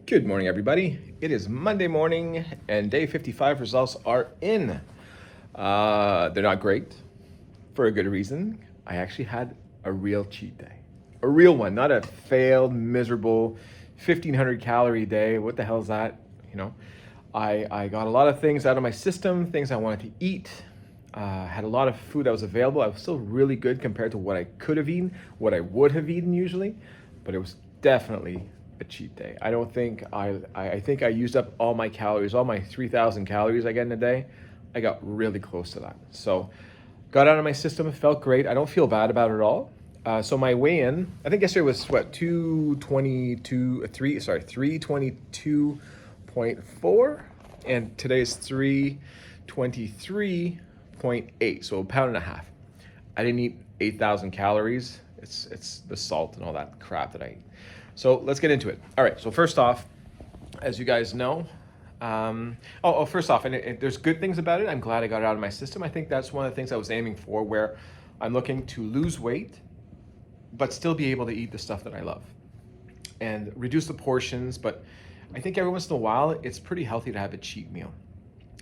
Good morning, everybody. It is Monday morning, and day 55 results are in. They're not great for a good reason. I actually had a real cheat day, a real one, not a failed, miserable 1,500 calorie day. What the hell is that? You know, I got a lot of things out of my system, things I wanted to eat. Had a lot of food that was available. I was still really good compared to what I could have eaten, what I would have eaten usually, but it was definitely a cheat day. I don't think I think I used up all my calories, all my 3,000 calories I get in a day. I got really close to that. So got out of my system, felt great. I don't feel bad about it at all. So my weigh-in, I think yesterday was what, 322.4, and today's 323.8, so a pound and a half. I didn't eat 8,000 calories. It's the salt and all that crap that I eat. So let's get into it. All right, so first off, as you guys know, first off, and there's good things about it. I'm glad I got it out of my system. I think that's one of the things I was aiming for, where I'm looking to lose weight, but still be able to eat the stuff that I love and reduce the portions. But I think every once in a while, it's pretty healthy to have a cheat meal.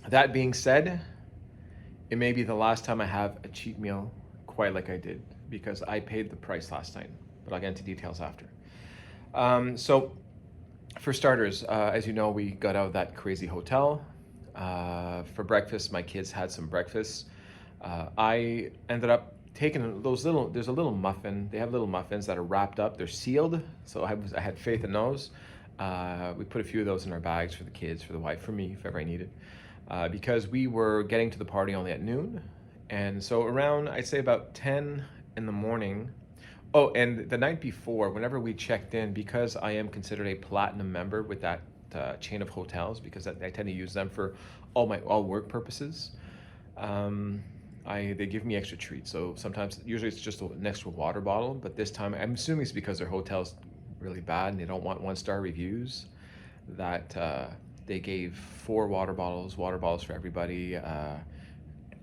That being said, it may be the last time I have a cheat meal quite like I did, because I paid the price last night, but I'll get into details after. So for starters, as you know, we got out of that crazy hotel. For breakfast, my kids had some breakfast. I ended up taking there's a little muffin. They have little muffins that are wrapped up. They're sealed. So I had faith in those. We put a few of those in our bags for the kids, for the wife, for me, if ever I needed. Because we were getting to the party only at noon. And so around, I'd say about 10 in the morning. Oh, and the night before, whenever we checked in, because I am considered a platinum member with that chain of hotels, because I tend to use them for all work purposes, they give me extra treats. So sometimes, usually it's just an extra water bottle, but this time, I'm assuming it's because their hotel's really bad and they don't want one-star reviews, that they gave 4 water bottles for everybody, a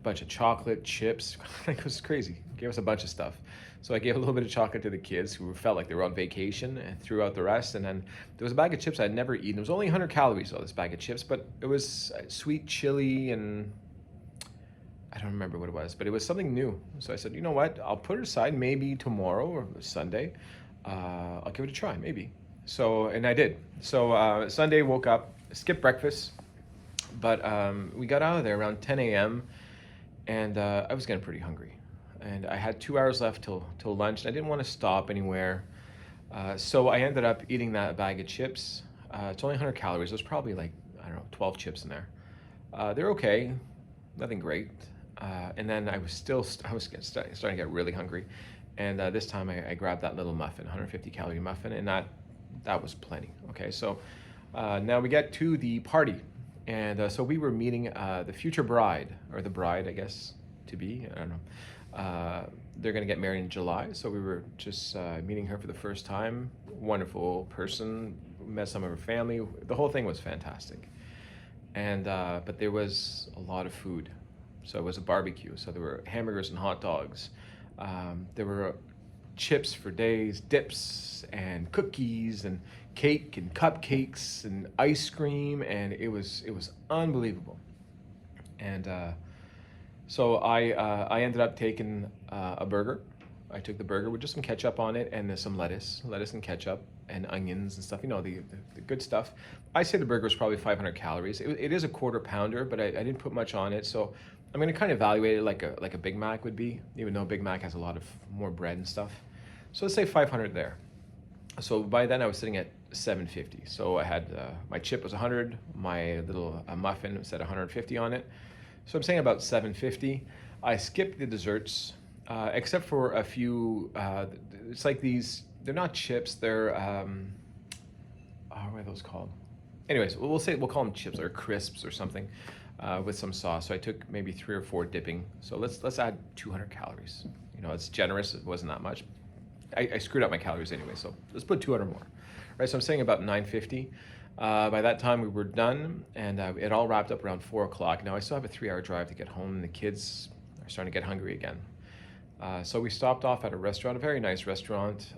bunch of chocolate, chips. It was crazy. Gave us a bunch of stuff. So I gave a little bit of chocolate to the kids who felt like they were on vacation, and threw out the rest. And then there was a bag of chips I'd never eaten. It was only 100 calories, this bag of chips, but it was sweet chili, and I don't remember what it was, but it was something new. So I said, you know what? I'll put it aside, maybe tomorrow or Sunday. I'll give it a try, maybe. So, and I did. So Sunday, woke up, skipped breakfast, but we got out of there around 10 a.m. and I was getting pretty hungry. And I had 2 hours left till lunch, and I didn't want to stop anywhere. So I ended up eating that bag of chips. It's only 100 calories. There's probably, like, I don't know, 12 chips in there. They're okay, nothing great. And then I was starting to get really hungry. And this time I grabbed that little muffin, 150 calorie muffin, and that was plenty. Okay, so now we get to the party. And so we were meeting the future bride, or the bride, I guess, to be, I don't know. They're going to get married in July, so we were just meeting her for the first time. Wonderful person, met some of her family. The whole thing was fantastic. And but there was a lot of food. So it was a barbecue, so there were hamburgers and hot dogs. There were chips for days, dips and cookies and cake and cupcakes and ice cream, and it was unbelievable. And so I ended up taking a burger. I took the burger with just some ketchup on it, and some lettuce and ketchup and onions and stuff. You know, the good stuff. I say the burger was probably 500 calories. It is a quarter pounder, but I didn't put much on it. So I'm going to kind of evaluate it like a Big Mac would be, even though Big Mac has a lot of more bread and stuff. So let's say 500 there. So by then I was sitting at 750. So I had my chip was 100, my little muffin said 150 on it. So I'm saying about 750. I skipped the desserts, except for a few. It's like these. They're not chips. They're what are those called? Anyways, we'll call them chips or crisps or something, with some sauce. So I took maybe 3 or 4 dipping. So let's add 200 calories. You know, it's generous. It wasn't that much. I screwed up my calories anyway. So let's put 200 more. Right. So I'm saying about 950. By that time we were done, and it all wrapped up around 4 o'clock. Now I still have a 3-hour drive to get home, and the kids are starting to get hungry again. So we stopped off at a restaurant, a very nice restaurant.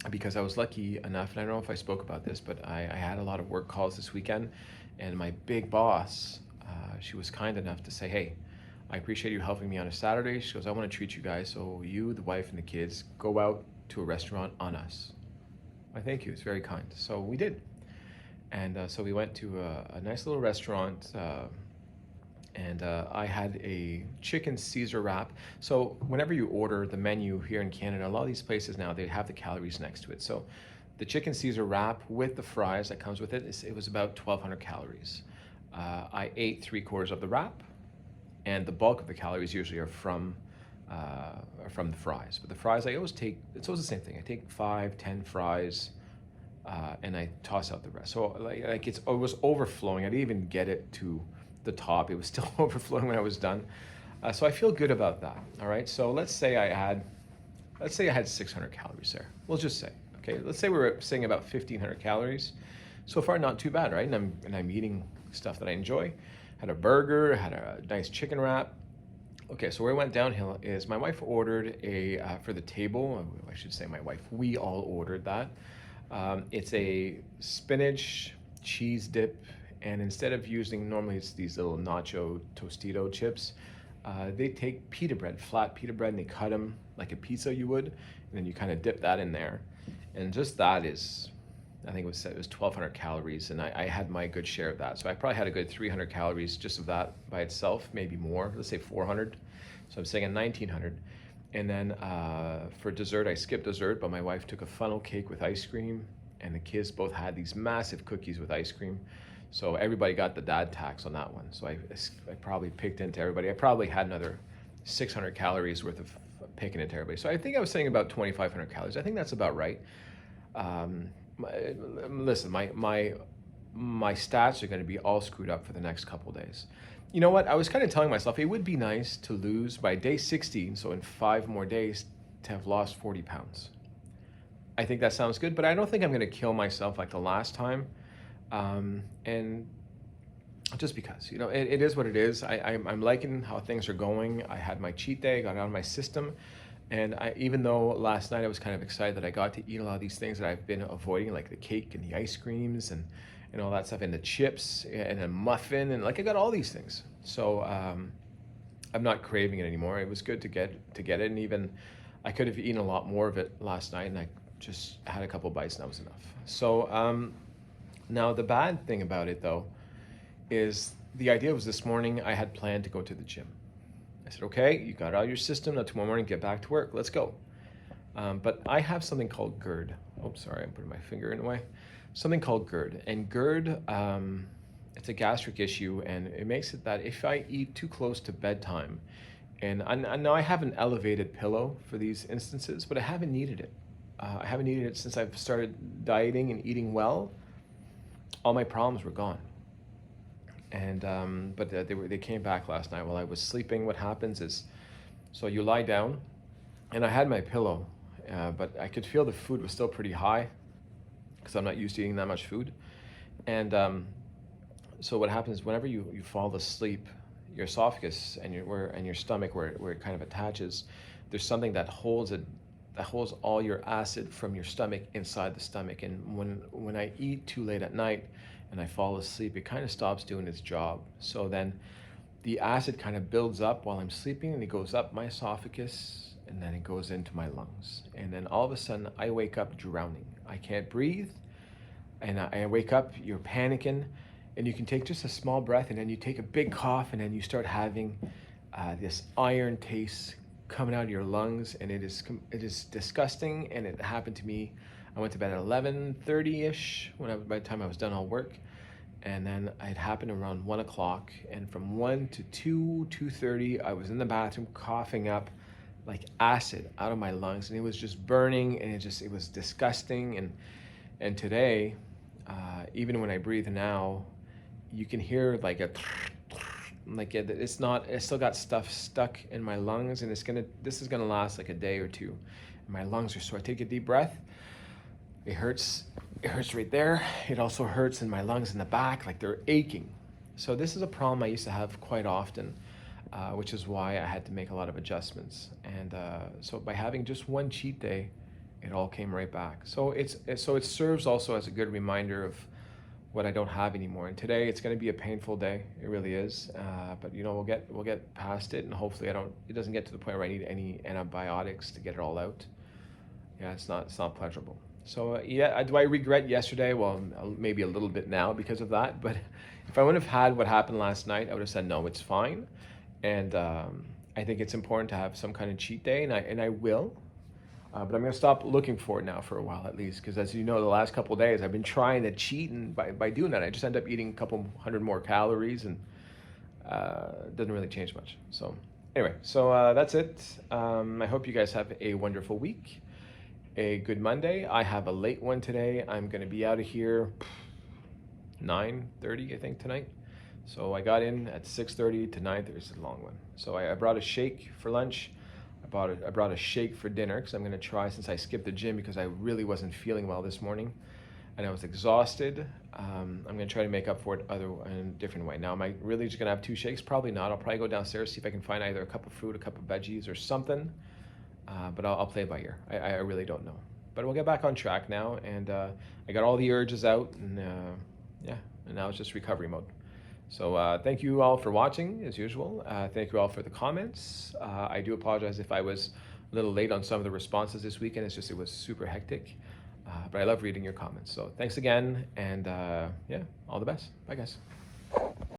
because I was lucky enough, and I don't know if I spoke about this, but I had a lot of work calls this weekend, and my big boss, she was kind enough to say, hey, I appreciate you helping me on a Saturday. She goes, I want to treat you guys, so you, the wife, and the kids go out to a restaurant on us. I thank you, it's very kind. So we did. And so we went to a nice little restaurant, and I had a chicken Caesar wrap. So whenever you order the menu here in Canada, a lot of these places now, they have the calories next to it. So the chicken Caesar wrap with the fries that comes with it, it was about 1,200 calories. I ate 3/4 of the wrap, and the bulk of the calories usually are from the fries. But the fries, I always take, it's always the same thing. I take 5, 10 fries, and I toss out the rest. So it was overflowing. I didn't even get it to the top. It was still overflowing when I was done. So I feel good about that. All right. So let's say I had 600 calories there. We'll just say, okay, let's say we were saying about 1,500 calories. So far, not too bad, right? And I'm eating stuff that I enjoy. Had a burger, had a nice chicken wrap. Okay, so where it went downhill is my wife ordered for the table, I should say my wife, we all ordered that. It's a spinach cheese dip, and instead of using, normally it's these little nacho Tostito chips, they take pita bread, flat pita bread, and they cut them like a pizza you would, and then you kind of dip that in there. And just that is, I think it was 1,200 calories, and I had my good share of that. So I probably had a good 300 calories just of that by itself, maybe more, let's say 400. So I'm saying a 1,900. And then for dessert, I skipped dessert, but my wife took a funnel cake with ice cream, and the kids both had these massive cookies with ice cream. So everybody got the dad tax on that one. So I probably picked into everybody. I probably had another 600 calories worth of picking into everybody. So I think I was saying about 2,500 calories. I think that's about right. Listen, my stats are going to be all screwed up for the next couple days. You know what? I was kind of telling myself it would be nice to lose by day 16, so in 5 more days, to have lost 40 pounds. I think that sounds good, but I don't think I'm going to kill myself like the last time. And just because, it is what it is. I'm liking how things are going. I had my cheat day, got it out of my system. And even though last night I was kind of excited that I got to eat a lot of these things that I've been avoiding, like the cake and the ice creams and all that stuff, and the chips and a muffin, and like I got all these things. So I'm not craving it anymore. It was good to get it, and even I could have eaten a lot more of it last night, and I just had a couple bites, and that was enough. So now the bad thing about it though is the idea was this morning I had planned to go to the gym. I said, okay, you got it out of your system. Now tomorrow morning, get back to work. Let's go. But I have something called GERD. Oh, sorry, I'm putting my finger in the way. Something called GERD. And GERD, it's a gastric issue, and it makes it that if I eat too close to bedtime, and I know I have an elevated pillow for these instances, but I haven't needed it. I haven't needed it since I've started dieting and eating well. All my problems were gone. And but they came back last night while I was sleeping. What happens is, so you lie down, and I had my pillow, but I could feel the food was still pretty high because I'm not used to eating that much food. And so what happens whenever you fall asleep, your esophagus and your stomach where it kind of attaches, there's something that holds all your acid from your stomach inside the stomach. And when I eat too late at night and I fall asleep, it kind of stops doing its job. So then the acid kind of builds up while I'm sleeping, and it goes up my esophagus, and then it goes into my lungs. And then all of a sudden I wake up drowning. I can't breathe, and I wake up, you're panicking, and you can take just a small breath, and then you take a big cough, and then you start having this iron taste coming out of your lungs, and it is disgusting. And it happened to me. I went to bed at 11:30ish by the time I was done all work, and then it happened around 1 o'clock, and from 1 to 2:30, I was in the bathroom coughing up like acid out of my lungs, and it was just burning, and it was disgusting. And today, even when I breathe now, you can hear like it's still got stuff stuck in my lungs, and this is gonna last like a day or two. And my lungs are sore. I take a deep breath. It hurts right there. It also hurts in my lungs in the back, like they're aching. So this is a problem I used to have quite often, which is why I had to make a lot of adjustments. And so by having just one cheat day, it all came right back. So it serves also as a good reminder of what I don't have anymore. And today it's going to be a painful day. It really is. But you know, we'll get past it, and hopefully it doesn't get to the point where I need any antibiotics to get it all out. Yeah, it's not pleasurable. So yeah, do I regret yesterday? Well, maybe a little bit now because of that. But if I wouldn't have had what happened last night, I would have said no, it's fine. And I think it's important to have some kind of cheat day, and I will. But I'm going to stop looking for it now for a while at least, because as you know, the last couple of days I've been trying to cheat, and by doing that, I just end up eating a couple hundred more calories, and it doesn't really change much. So anyway, so that's it. I hope you guys have a wonderful week, a good Monday. I have a late one today. I'm going to be out of here 9:30, I think, tonight. So I got in at 6:30 to 9:30. It's a long one. So I brought a shake for lunch. I brought a shake for dinner because I'm going to try, since I skipped the gym because I really wasn't feeling well this morning and I was exhausted. I'm going to try to make up for it in a different way. Now, am I really just going to have two shakes? Probably not. I'll probably go downstairs, see if I can find either a cup of fruit, a cup of veggies, or something. But I'll play it by ear. I really don't know. But we'll get back on track now, and I got all the urges out, and yeah, and now it's just recovery mode. So thank you all for watching, as usual. Thank you all for the comments. I do apologize if I was a little late on some of the responses this weekend. It's just it was super hectic. But I love reading your comments. So thanks again, and yeah, all the best. Bye, guys.